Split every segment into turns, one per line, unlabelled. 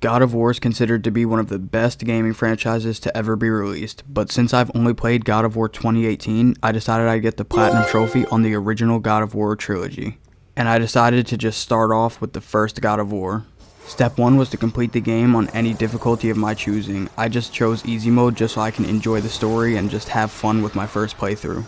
God of War is considered to be one of the best gaming franchises to ever be released, but since I've only played God of War 2018, I decided I'd get the Platinum Trophy on the original God of War trilogy. And I decided to just start off with the first God of War. Step 1 was to complete the game on any difficulty of my choosing. I just chose easy mode just so I can enjoy the story and just have fun with my first playthrough.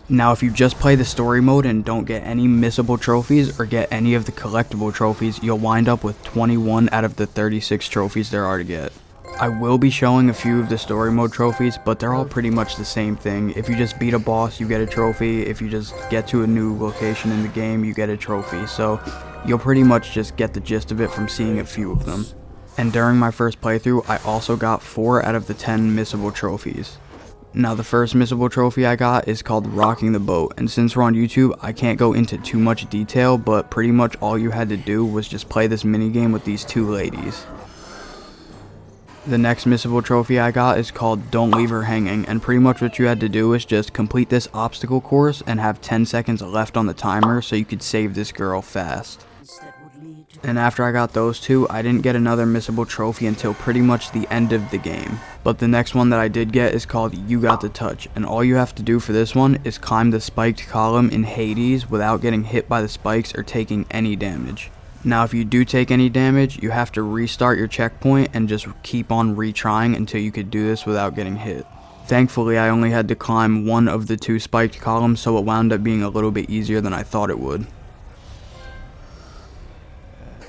Now if you just play the story mode and don't get any missable trophies or get any of the collectible trophies, you'll wind up with 21 out of the 36 trophies there are to get. I will be showing a few of the story mode trophies, but they're all pretty much the same thing. If you just beat a boss, you get a trophy. If you just get to a new location in the game, you get a trophy. So you'll pretty much just get the gist of it from seeing a few of them. And during my first playthrough, I also got 4 out of the 10 missable trophies. Now the first missable trophy I got is called Rocking the Boat, and since we're on YouTube, I can't go into too much detail, but pretty much all you had to do was just play this minigame with these 2 ladies. The next missable trophy I got is called Don't Leave Her Hanging, and pretty much what you had to do is just complete this obstacle course and have 10 seconds left on the timer so you could save this girl fast. And after I got those 2, I didn't get another missable trophy until pretty much the end of the game. But the next one that I did get is called You Got the Touch, and all you have to do for this one is climb the spiked column in Hades without getting hit by the spikes or taking any damage. Now if you do take any damage, you have to restart your checkpoint and just keep on retrying until you could do this without getting hit. Thankfully I only had to climb one of the 2 spiked columns, so it wound up being a little bit easier than I thought it would.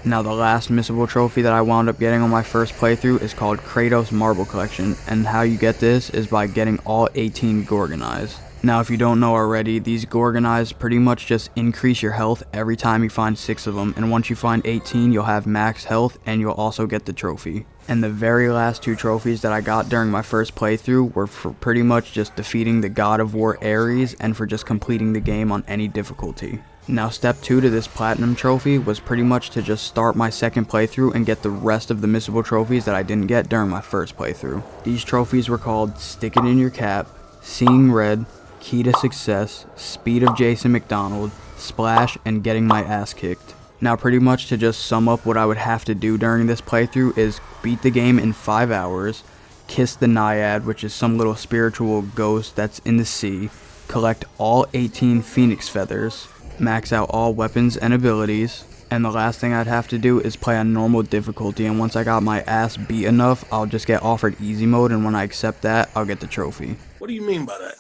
Now the last missable trophy that I wound up getting on my first playthrough is called Kratos Marble Collection, and how you get this is by getting all 18 Gorgon Eyes. Now if you don't know already, these Gorgon Eyes pretty much just increase your health every time you find 6 of them, and once you find 18 you'll have max health and you'll also get the trophy. And the very last 2 trophies that I got during my first playthrough were for pretty much just defeating the God of War Ares and for just completing the game on any difficulty. Now step 2 to this platinum trophy was pretty much to just start my second playthrough and get the rest of the missable trophies that I didn't get during my first playthrough. These trophies were called Stick It in Your Cap, Seeing Red, Key to Success, Speed of Jason McDonald, Splash, and Getting My Ass Kicked. Now pretty much to just sum up what I would have to do during this playthrough is beat the game in 5 hours, kiss the Naiad, which is some little spiritual ghost that's in the sea, collect all 18 Phoenix Feathers, max out all weapons and abilities, and the last thing I'd have to do is play on normal difficulty, and once I got my ass beat enough, I'll just get offered easy mode, and when I accept that, I'll get the trophy.
What do you mean by that?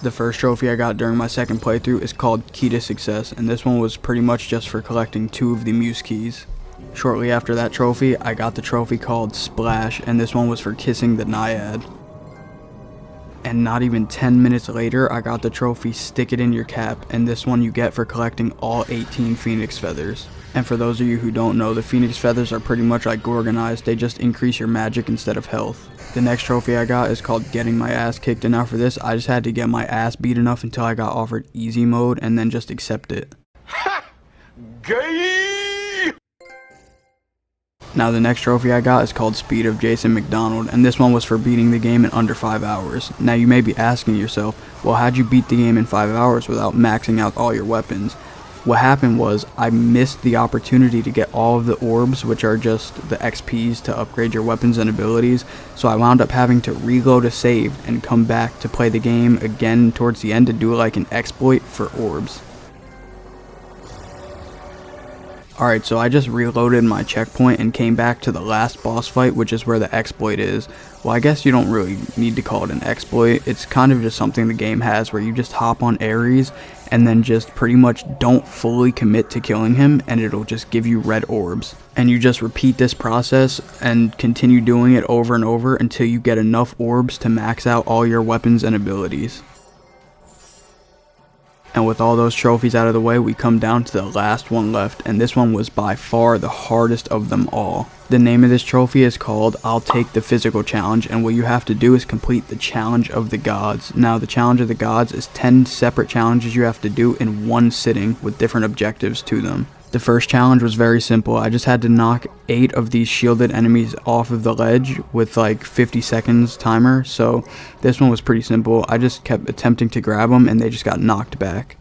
The first trophy I got during my second playthrough is called Key to Success, and this one was pretty much just for collecting 2 of the Muse keys. Shortly after that trophy, I got the trophy called Splash, and this one was for kissing the Naiad. And not even 10 minutes later, I got the trophy Stick It in Your Cap, and this one you get for collecting all 18 Phoenix Feathers. And for those of you who don't know, the Phoenix Feathers are pretty much like Gorgon Eyes, they just increase your magic instead of health. The next trophy I got is called Getting My Ass Kicked, and now for this, I just had to get my ass beat enough until I got offered easy mode and then just accept it.
Ha! Gay!
Now the next trophy I got is called Speed of Jason McDonald, and this one was for beating the game in under 5 hours. Now you may be asking yourself, well, how'd you beat the game in 5 hours without maxing out all your weapons? What happened was I missed the opportunity to get all of the orbs, which are just the XPs to upgrade your weapons and abilities, so I wound up having to reload a save and come back to play the game again towards the end to do like an exploit for orbs. Alright, so I just reloaded my checkpoint and came back to the last boss fight, which is where the exploit is. Well, I guess you don't really need to call it an exploit. It's kind of just something the game has where you just hop on Ares and then just pretty much don't fully commit to killing him, and it'll just give you red orbs. And you just repeat this process and continue doing it over and over until you get enough orbs to max out all your weapons and abilities. And with all those trophies out of the way, we come down to the last one left, and this one was by far the hardest of them all. The name of this trophy is called I'll Take the Physical Challenge, and what you have to do is complete the Challenge of the Gods. Now the Challenge of the Gods is 10 separate challenges you have to do in one sitting with different objectives to them. The first challenge was very simple. I just had to knock 8 of these shielded enemies off of the ledge with like 50 seconds timer, so this one was pretty simple. I just kept attempting to grab them and they just got knocked back.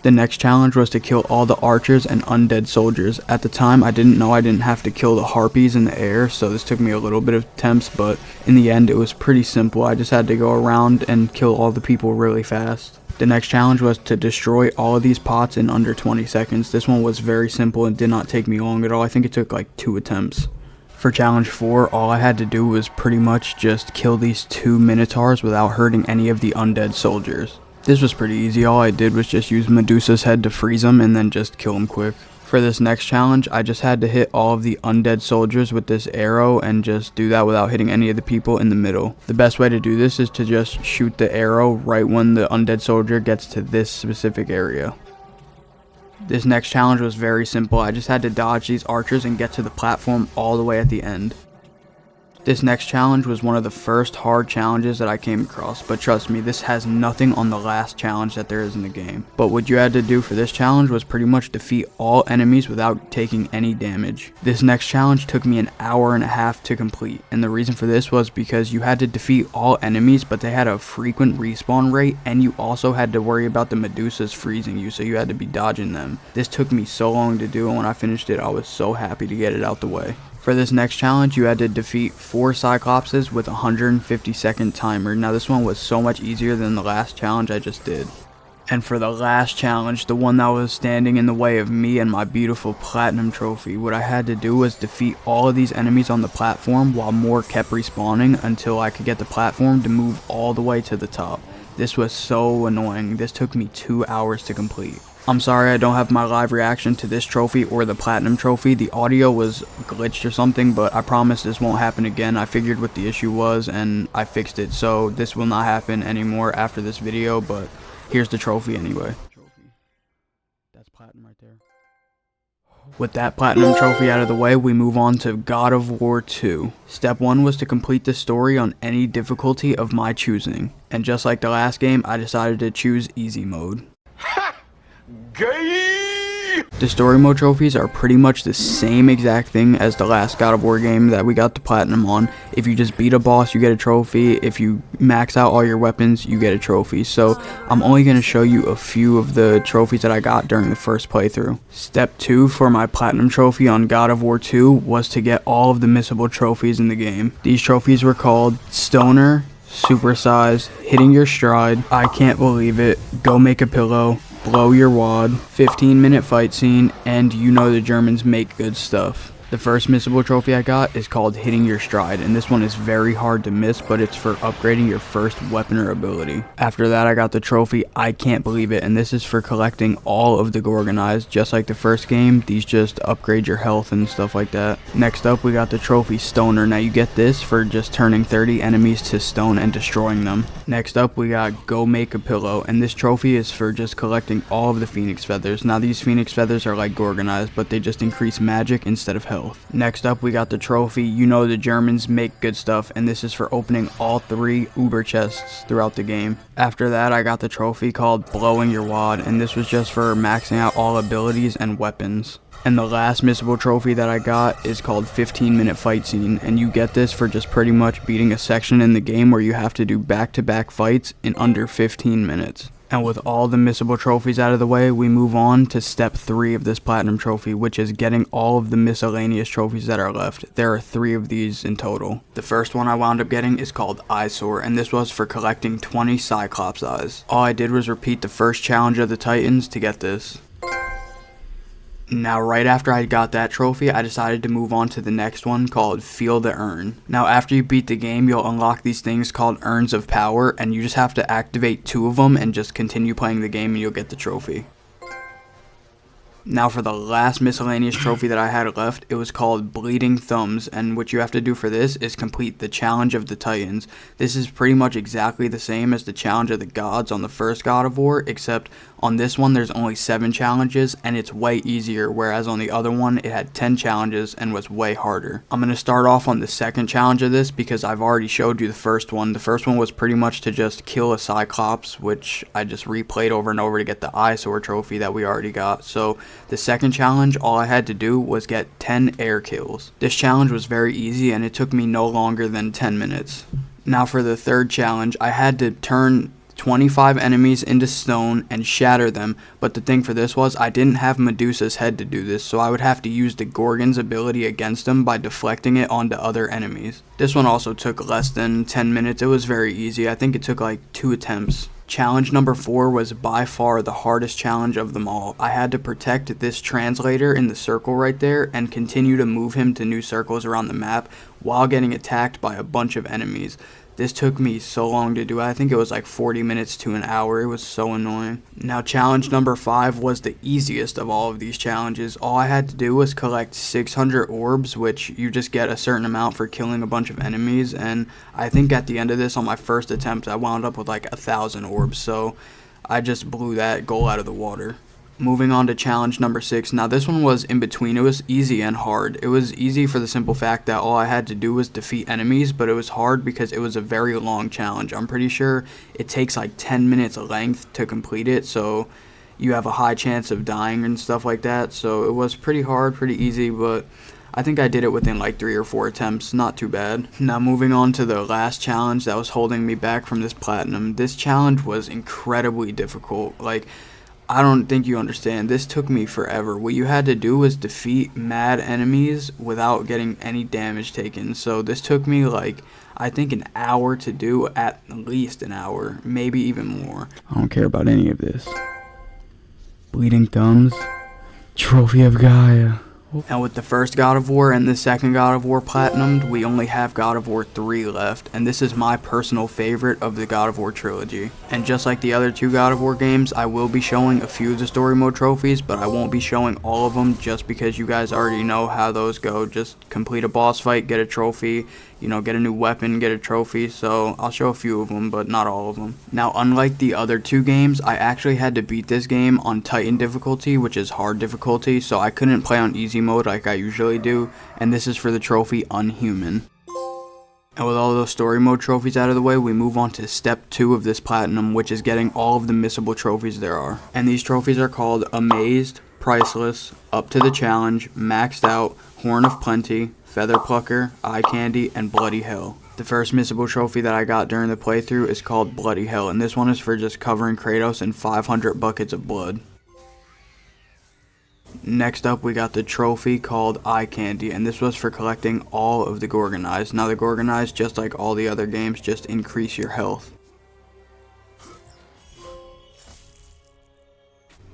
The next challenge was to kill all the archers and undead soldiers. At the time, I didn't know I didn't have to kill the harpies in the air, so this took me a little bit of attempts, but in the end it was pretty simple. I just had to go around and kill all the people really fast. The next challenge was to destroy all of these pots in under 20 seconds. This one was very simple and did not take me long at all. I think it took like 2 attempts. For challenge 4, all I had to do was pretty much just kill these 2 minotaurs without hurting any of the undead soldiers. This was pretty easy. All I did was just use Medusa's head to freeze them and then just kill them quick. For this next challenge, I just had to hit all of the undead soldiers with this arrow and just do that without hitting any of the people in the middle. The best way to do this is to just shoot the arrow right when the undead soldier gets to this specific area. This next challenge was very simple. I just had to dodge these archers and get to the platform all the way at the end. This next challenge was one of the first hard challenges that I came across, but trust me, this has nothing on the last challenge that there is in the game. But what you had to do for this challenge was pretty much defeat all enemies without taking any damage. This next challenge took me an hour and a half to complete, and the reason for this was because you had to defeat all enemies, but they had a frequent respawn rate, and you also had to worry about the Medusas freezing you, so you had to be dodging them. This took me so long to do, and when I finished it, I was so happy to get it out the way. For this next challenge, you had to defeat 4 Cyclopses with a 150-second timer. Now this one was so much easier than the last challenge I just did. And for the last challenge, the one that was standing in the way of me and my beautiful platinum trophy, what I had to do was defeat all of these enemies on the platform while more kept respawning until I could get the platform to move all the way to the top. This was so annoying. This took me 2 hours to complete. I'm sorry I don't have my live reaction to this trophy or the platinum trophy. The audio was glitched or something, but I promise this won't happen again. I figured what the issue was and I fixed it, so this will not happen anymore after this video, but here's the trophy anyway. That's platinum right there. With that platinum trophy out of the way, we move on to God of War 2. Step 1 was to complete the story on any difficulty of my choosing, and just like the last game, I decided to choose easy mode.
Gay!
The story mode trophies are pretty much the same exact thing as the last God of War game that we got the platinum on. If you just beat a boss, you get a trophy. If you max out all your weapons, you get a trophy. So I'm only going to show you a few of the trophies that I got during the first playthrough. Step 2 for my platinum trophy on God of War 2 was to get all of the missable trophies in the game. These trophies were called Stoner, Supersize, Hitting Your Stride, I Can't Believe It, Go Make a Pillow, Blow Your Wad, 15-minute fight scene, and You Know the Germans Make Good Stuff. The first missable trophy I got is called Hitting Your Stride, and this one is very hard to miss, but it's for upgrading your first weapon or ability. After that, I got the trophy I Can't Believe It, and this is for collecting all of the Gorgonized. Just like the first game, these just upgrade your health and stuff like that. Next up, we got the trophy Stoner. Now you get this for just turning 30 enemies to stone and destroying them. Next up, we got Go Make a Pillow, and this trophy is for just collecting all of the Phoenix Feathers. Now these Phoenix Feathers are like Gorgonized, but they just increase magic instead of health. Next up, we got the trophy You Know the Germans Make Good Stuff, and this is for opening all 3 Uber chests throughout the game. After that, I got the trophy called Blowing Your Wad, and this was just for maxing out all abilities and weapons. And the last missable trophy that I got is called 15-minute fight scene, and you get this for just pretty much beating a section in the game where you have to do back-to-back fights in under 15 minutes. And with all the missable trophies out of the way, we move on to step 3 of this platinum trophy, which is getting all of the miscellaneous trophies that are left. There are 3 of these in total. The first one I wound up getting is called Eyesore, and this was for collecting 20 Cyclops eyes. All I did was repeat the first challenge of the Titans to get this. Now right after I got that trophy, I decided to move on to the next one called Feel the Urn. Now after you beat the game, you'll unlock these things called Urns of Power, and you just have to activate 2 of them and just continue playing the game and you'll get the trophy. Now for the last miscellaneous trophy that I had left, it was called Bleeding Thumbs, and what you have to do for this is complete the Challenge of the Titans. This is pretty much exactly the same as the Challenge of the Gods on the first God of War, except on this one there's only 7 challenges and it's way easier, whereas on the other one it had 10 challenges and was way harder. I'm going to start off on the second challenge of this because I've already showed you the first one. The first one was pretty much to just kill a Cyclops, which I just replayed over and over to get the Eyesore trophy that we already got. So the second challenge, all I had to do was get 10 air kills. This challenge was very easy and it took me no longer than 10 minutes. Now for the third challenge, I had to turn break 25 enemies into stone and shatter them, but the thing for this was I didn't have Medusa's head to do this, so I would have to use the Gorgon's ability against him by deflecting it onto other enemies. This one also took less than 10 minutes. It was very easy. I think it took like 2 attempts. Challenge number 4 was by far the hardest challenge of them all. I had to protect this translator in the circle right there and continue to move him to new circles around the map while getting attacked by a bunch of enemies. This took me so long to do. I think it was like 40 minutes to an hour. It was so annoying. Now, challenge number 5 was the easiest of all of these challenges. All I had to do was collect 600 orbs, which you just get a certain amount for killing a bunch of enemies. And I think at the end of this, on my first attempt, I wound up with like 1,000 orbs. So I just blew that goal out of the water. Moving on to challenge number 6. Now this one was in between. It was easy and hard. It was easy for the simple fact that all I had to do was defeat enemies, but it was hard because it was a very long challenge. I'm pretty sure it takes like 10 minutes length to complete it, so you have a high chance of dying and stuff like that. So it was pretty hard, pretty easy, but I think I did it within like 3 or 4 attempts. Not too bad. Now moving on to the last challenge that was holding me back from this platinum. This challenge was incredibly difficult. Like, I don't think you understand. This took me forever. What you had to do was defeat mad enemies without getting any damage taken. So this took me like, I think an hour to do, at least an hour, maybe even more. I don't care about any of this. Bleeding thumbs. Trophy of Gaia. And with the first God of War and the second God of War platinumed, we only have God of War 3 left, and this is my personal favorite of the God of War trilogy. And just like the other 2 God of War games, I will be showing a few of the story mode trophies, but I won't be showing all of them just because you guys already know how those go. Just complete a boss fight, get a trophy, you know, get a new weapon, get a trophy. So I'll show a few of them, but not all of them. Now, unlike the other 2 games, I actually had to beat this game on Titan difficulty, which is hard difficulty, so I couldn't play on easy mode like I usually do, and this is for the trophy Unhuman. And with all those story mode trophies out of the way, we move on to step 2 of this platinum, which is getting all of the missable trophies there are. And these trophies are called Amazed, Priceless, Up to the Challenge, Maxed Out, Horn of Plenty, Feather Plucker, Eye Candy, and Bloody Hell. The first missable trophy that I got during the playthrough is called Bloody Hell, and this one is for just covering Kratos in 500 buckets of blood. Next up, we got the trophy called Eye Candy, and this was for collecting all of the Gorgon Eyes. Now, the Gorgon Eyes, just like all the other games, just increase your health.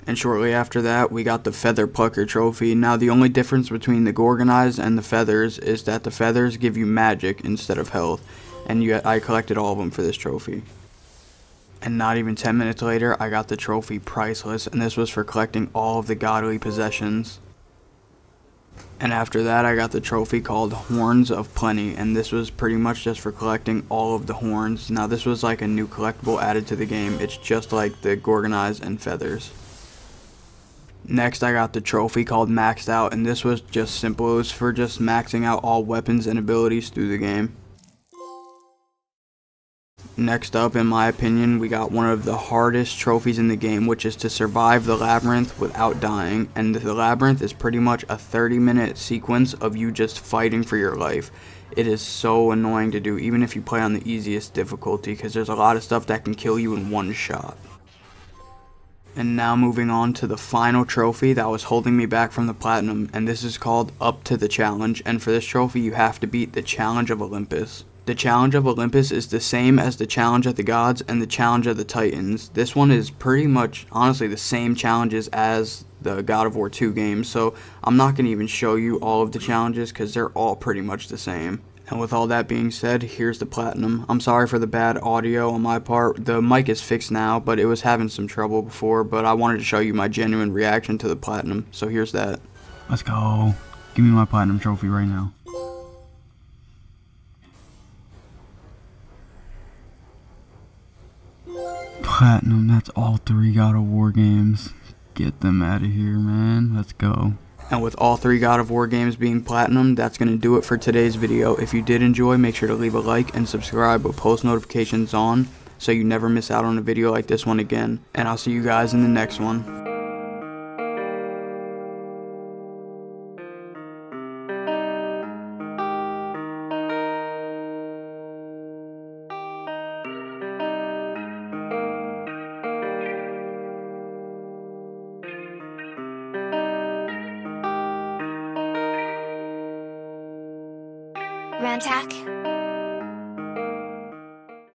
And shortly after that, we got the Feather Plucker trophy. Now, the only difference between the Gorgon Eyes and the feathers is that the feathers give you magic instead of health, and I collected all of them for this trophy. And not even 10 minutes later, I got the trophy Priceless, and this was for collecting all of the godly possessions. And after that, I got the trophy called Horns of Plenty, and this was pretty much just for collecting all of the horns. Now, this was like a new collectible added to the game. It's just like the Gorgon Eyes and feathers. Next, I got the trophy called Maxed Out, and this was just simple. It was for just maxing out all weapons and abilities through the game. Next up, in my opinion, we got one of the hardest trophies in the game, which is to survive the labyrinth without dying. And the labyrinth is pretty much a 30-minute sequence of you just fighting for your life. It is so annoying to do, even if you play on the easiest difficulty, because there's a lot of stuff that can kill you in one shot. And now moving on to the final trophy that was holding me back from the platinum, and this is called Up to the Challenge, and for this trophy you have to beat the Challenge of Olympus. The Challenge of Olympus is the same as the Challenge of the Gods and the Challenge of the Titans. This one is pretty much, honestly, the same challenges as the God of War 2 games, so I'm not going to even show you all of the challenges because they're all pretty much the same. And with all that being said, here's the platinum. I'm sorry for the bad audio on my part. The mic is fixed now, but it was having some trouble before, but I wanted to show you my genuine reaction to the platinum, so here's that. Let's go. Give me my platinum trophy right now. Platinum, that's all 3 God of War games. Get them out of here, man. Let's go. And with all 3 God of War games being platinum, that's going to do it for today's video. If you did enjoy, make sure to leave a like and subscribe with post notifications on so you never miss out on a video like this one again. And I'll see you guys in the next one.
Rantack.